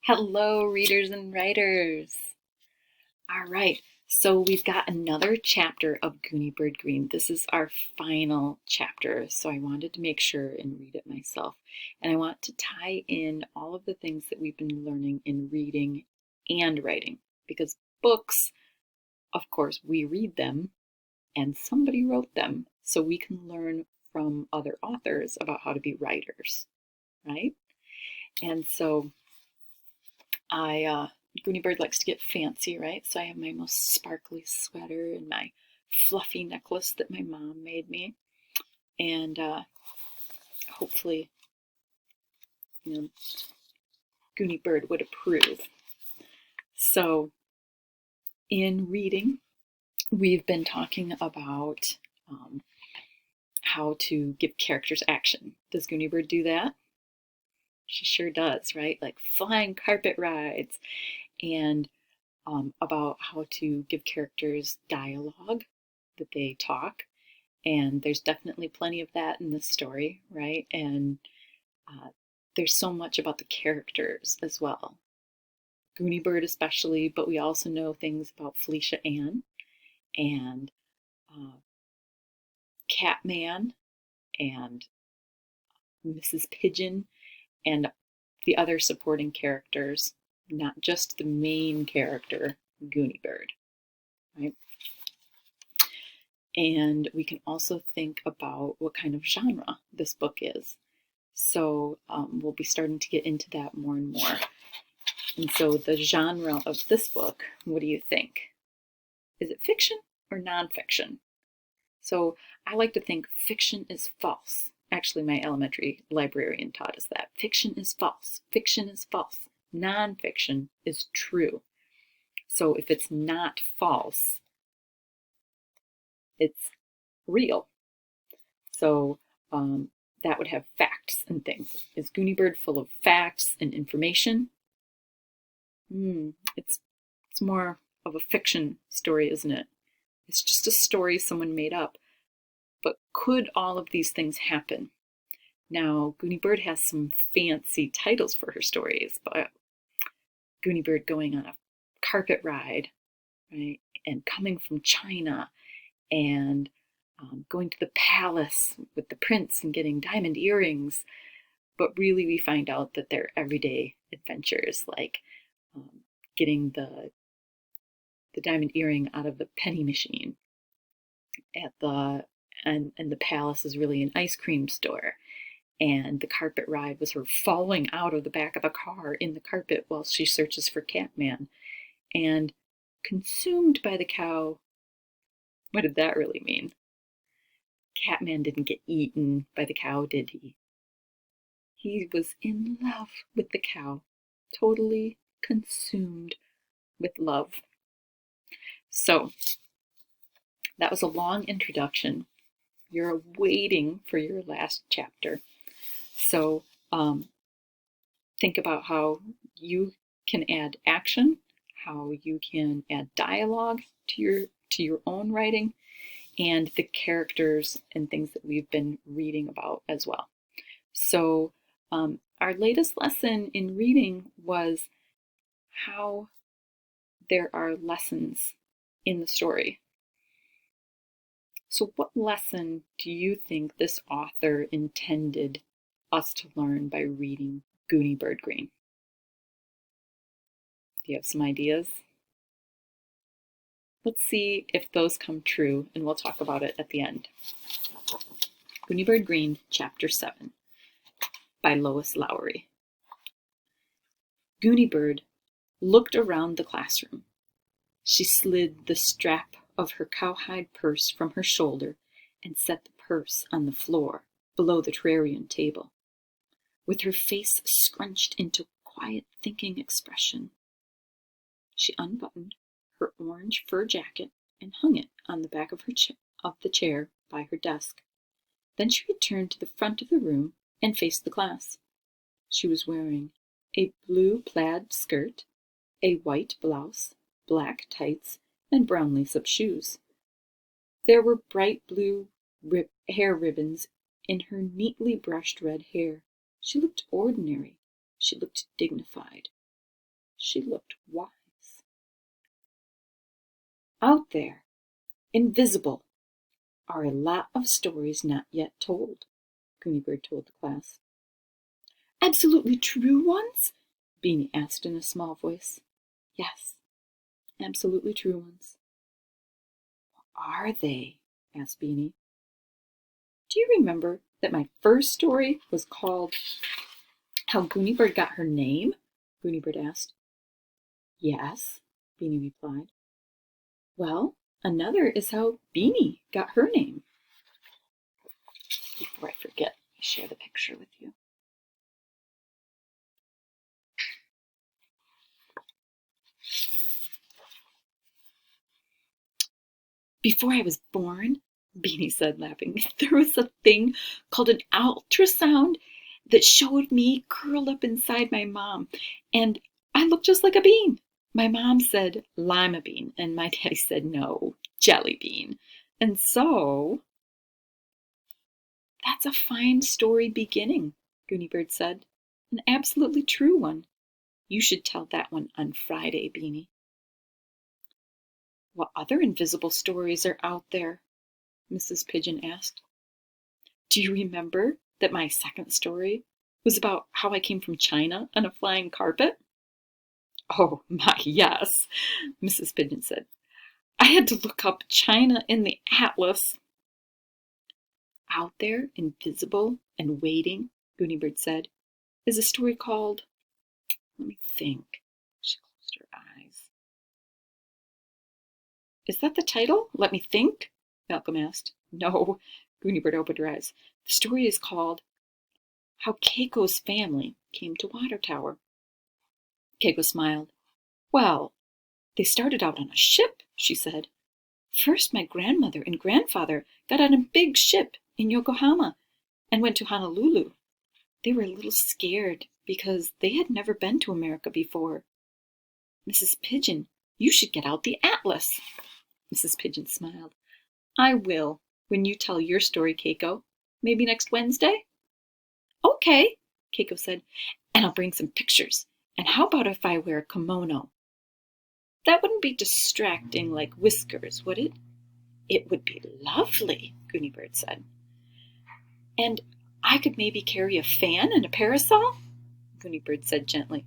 Hello, readers and writers. All right, so we've got another chapter of Gooney Bird Greene. This is our final chapter, so I wanted to make sure and read it myself. And I want to tie in all of the things that we've been learning in reading and writing, because books, of course, we read them and somebody wrote them, so we can learn from other authors about how to be writers, right? And so Gooney Bird likes to get fancy, right? So I have my most sparkly sweater and my fluffy necklace that my mom made me. And hopefully, you know, Gooney Bird would approve. So in reading, we've been talking about how to give characters action. Does Gooney Bird do that? She sure does, right? Like flying carpet rides, and about how to give characters dialogue, that they talk. And there's definitely plenty of that in this story, right? And there's so much about the characters as well. Gooney Bird especially, but we also know things about Felicia Ann and Catman and Mrs. Pigeon and the other supporting characters, not just the main character, Gooney Bird, right? And we can also think about what kind of genre this book is. So we'll be starting to get into that more and more. And so the genre of this book, what do you think? Is it fiction or nonfiction? So I like to think fiction is false. Actually, my elementary librarian taught us that. Fiction is false. Fiction is false. Nonfiction is true. So if it's not false, it's real. So that would have facts and things. Is Gooney Bird full of facts and information? It's more of a fiction story, isn't it? It's just a story someone made up. But could all of these things happen? Now, Gooney Bird has some fancy titles for her stories, but Gooney Bird going on a carpet ride, right? And coming from China, and going to the palace with the prince and getting diamond earrings. But really, we find out that they're everyday adventures, like getting the diamond earring out of the penny machine at the and the palace is really an ice cream store, and the carpet ride was her falling out of the back of a car in the carpet while she searches for Catman, and consumed by the cow. What did that really mean? Catman didn't get eaten by the cow, did he? He was in love with the cow, totally consumed with love. So that was a long introduction. You're waiting for your last chapter. So think about how you can add action, how you can add dialogue to your own writing, and the characters and things that we've been reading about as well. So our latest lesson in reading was how there are lessons in the story. So what lesson do you think this author intended us to learn by reading Gooney Bird Greene? Do you have some ideas? Let's see if those come true, and we'll talk about it at the end. Gooney Bird Greene, Chapter 7, by Lois Lowry. Gooney Bird looked around the classroom. She slid the strap of her cowhide purse from her shoulder and set the purse on the floor below the terrarium table. With her face scrunched into quiet thinking expression, she unbuttoned her orange fur jacket and hung it on the back of the chair by her desk. Then she returned to the front of the room and faced the class. She was wearing a blue plaid skirt, a white blouse, black tights, and brown lace-up shoes. There were bright blue hair ribbons in her neatly brushed red hair. She looked ordinary. She looked dignified. She looked wise. Out there, invisible, are a lot of stories not yet told, Gooney told the class. Absolutely true ones? Beanie asked in a small voice. Yes, absolutely true ones. What are they? Asked Beanie. Do you remember that my first story was called How Gooney Got Her Name? Gooney asked. Yes, Beanie replied. Well, another is how Beanie got her name. Before I forget, let me share the picture with you. Before I was born, Beanie said, laughing, there was a thing called an ultrasound that showed me curled up inside my mom, and I looked just like a bean. My mom said lima bean, and my daddy said no, jelly bean. And so, that's a fine story beginning, Gooney said. An absolutely true one. You should tell that one on Friday, Beanie. What other invisible stories are out there? Mrs. Pigeon asked. Do you remember that my second story was about how I came from China on a flying carpet? Oh, my, yes, Mrs. Pigeon said. I had to look up China in the atlas. Out there, invisible and waiting, Gooney said, is a story called, let me think. She closed her eyes. Is that the title? Let me think, Malcolm asked. No, Gooney opened her eyes. The story is called How Keiko's Family Came to Water Tower. Keiko smiled. Well, they started out on a ship, she said. First, my grandmother and grandfather got on a big ship in Yokohama and went to Honolulu. They were a little scared because they had never been to America before. Mrs. Pigeon, you should get out the atlas. Mrs. Pigeon smiled. I will, when you tell your story, Keiko. Maybe next Wednesday? Okay, Keiko said, and I'll bring some pictures. And how about if I wear a kimono? That wouldn't be distracting like whiskers, would it? It would be lovely, Gooney said. And I could maybe carry a fan and a parasol? Gooney said gently.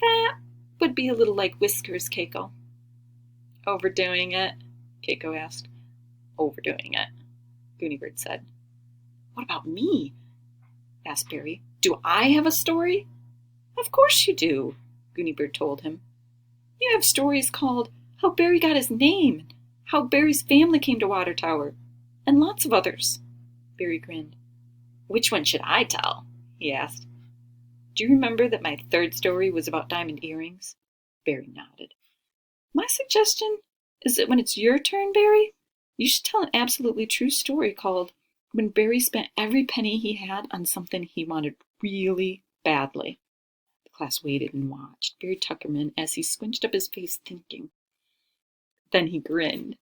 That would be a little like whiskers, Keiko. Overdoing it? Keiko asked. Overdoing it, Gooney said. What about me? Asked Barry. Do I have a story? Of course you do, Gooney told him. You have stories called How Barry Got His Name, How Barry's Family Came to Water Tower, and lots of others. Barry grinned. Which one should I tell? He asked. Do you remember that my third story was about diamond earrings? Barry nodded. My suggestion is that when it's your turn, Barry, you should tell an absolutely true story called When Barry Spent Every Penny He Had on Something He Wanted Really Badly. The class waited and watched Barry Tuckerman as he squinched up his face thinking. Then he grinned.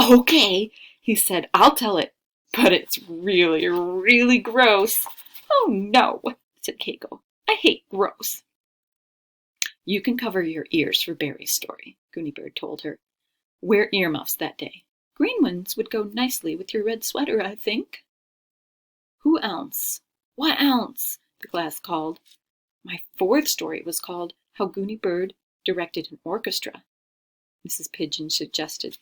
Okay, he said, I'll tell it, but it's really, really gross. Oh no, said Keiko. I hate gross. You can cover your ears for Barry's story, Gooney told her. Wear earmuffs that day. Green ones would go nicely with your red sweater, I think. Who else? What else? The class called. My fourth story was called How Gooney Bird Directed an Orchestra. Mrs. Pigeon suggested.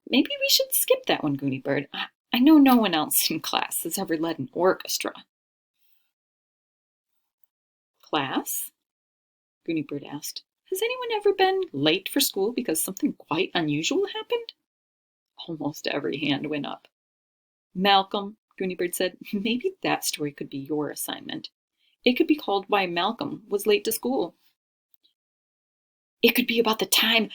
Maybe we should skip that one, Gooney Bird. I know no one else in class has ever led an orchestra. Class? Gooney asked. Has anyone ever been late for school because something quite unusual happened? Almost every hand went up. Malcolm, Gooney said, maybe that story could be your assignment. It could be called Why Malcolm Was Late to School. It could be about the time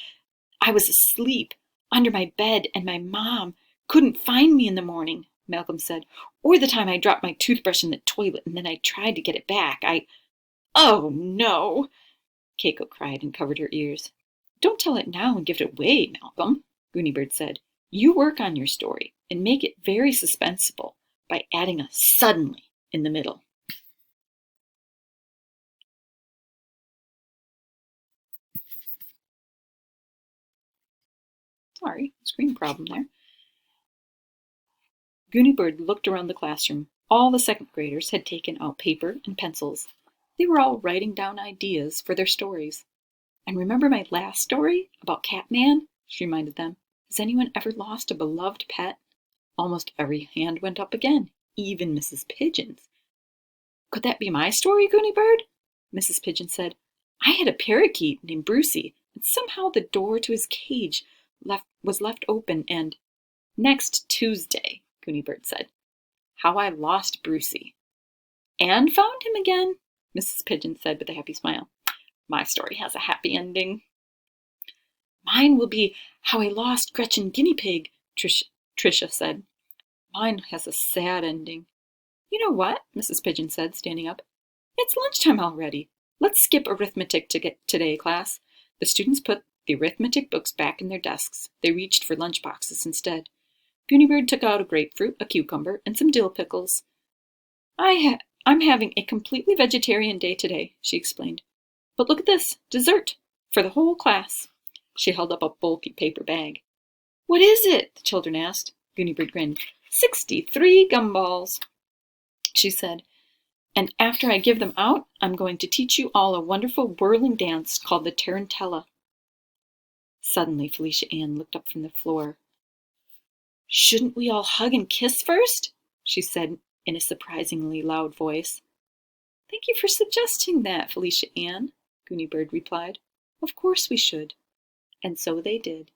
I was asleep under my bed and my mom couldn't find me in the morning, Malcolm said. Or the time I dropped my toothbrush in the toilet and then I tried to get it back. Oh, no, Keiko cried and covered her ears. Don't tell it now and give it away, Malcolm, Gooney said. You work on your story and make it very suspenseful by adding a suddenly in the middle. Sorry, screen problem there. Gooney Bird looked around the classroom. All the second graders had taken out paper and pencils. They were all writing down ideas for their stories. And remember my last story about Catman? She reminded them. Has anyone ever lost a beloved pet? Almost every hand went up again, even Mrs. Pigeon's. Could that be my story, Gooney Bird? Mrs. Pigeon said. I had a parakeet named Brucey, and somehow the door to his cage was left open and... Next Tuesday, Gooney Bird said. How I lost Brucey. And found him again, Mrs. Pigeon said with a happy smile. My story has a happy ending. Mine will be how I lost Gretchen Guinea Pig, Tricia said. Mine has a sad ending. You know what? Mrs. Pigeon said, standing up. It's lunchtime already. Let's skip arithmetic today, class. The students put the arithmetic books back in their desks. They reached for lunch boxes instead. Gooney Bird took out a grapefruit, a cucumber, and some dill pickles. I'm having a completely vegetarian day today, she explained. But look at this, dessert, for the whole class. She held up a bulky paper bag. What is it? The children asked. Gooney Bird grinned. 63 gumballs, she said. And after I give them out, I'm going to teach you all a wonderful whirling dance called the tarantella. Suddenly, Felicia Ann looked up from the floor. Shouldn't we all hug and kiss first? She said in a surprisingly loud voice. Thank you for suggesting that, Felicia Ann, Gooney Bird replied. Of course we should. And so they did.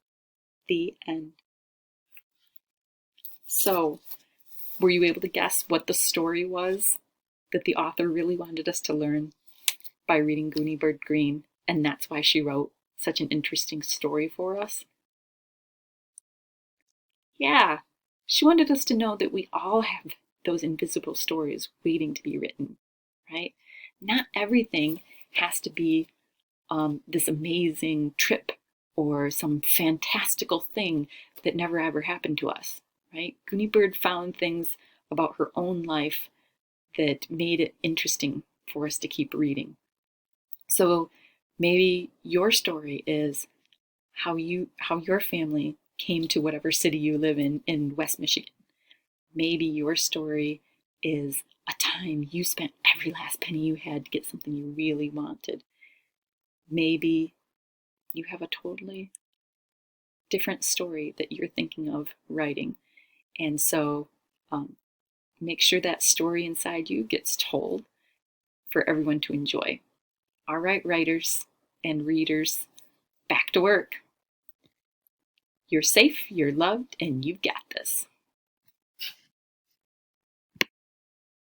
The end. So, were you able to guess what the story was that the author really wanted us to learn by reading Gooney Bird Greene? And that's why she wrote such an interesting story for us? Yeah, she wanted us to know that we all have those invisible stories waiting to be written, right? Not everything has to be this amazing trip or some fantastical thing that never ever happened to us, right? Gooney Bird found things about her own life that made it interesting for us to keep reading. So maybe your story is how your family came to whatever city you live in West Michigan. Maybe your story is a time you spent every last penny you had to get something you really wanted. Maybe you have a totally different story that you're thinking of writing. And so make sure that story inside you gets told for everyone to enjoy. All right, writers and readers, back to work. You're safe, you're loved, and you've got this.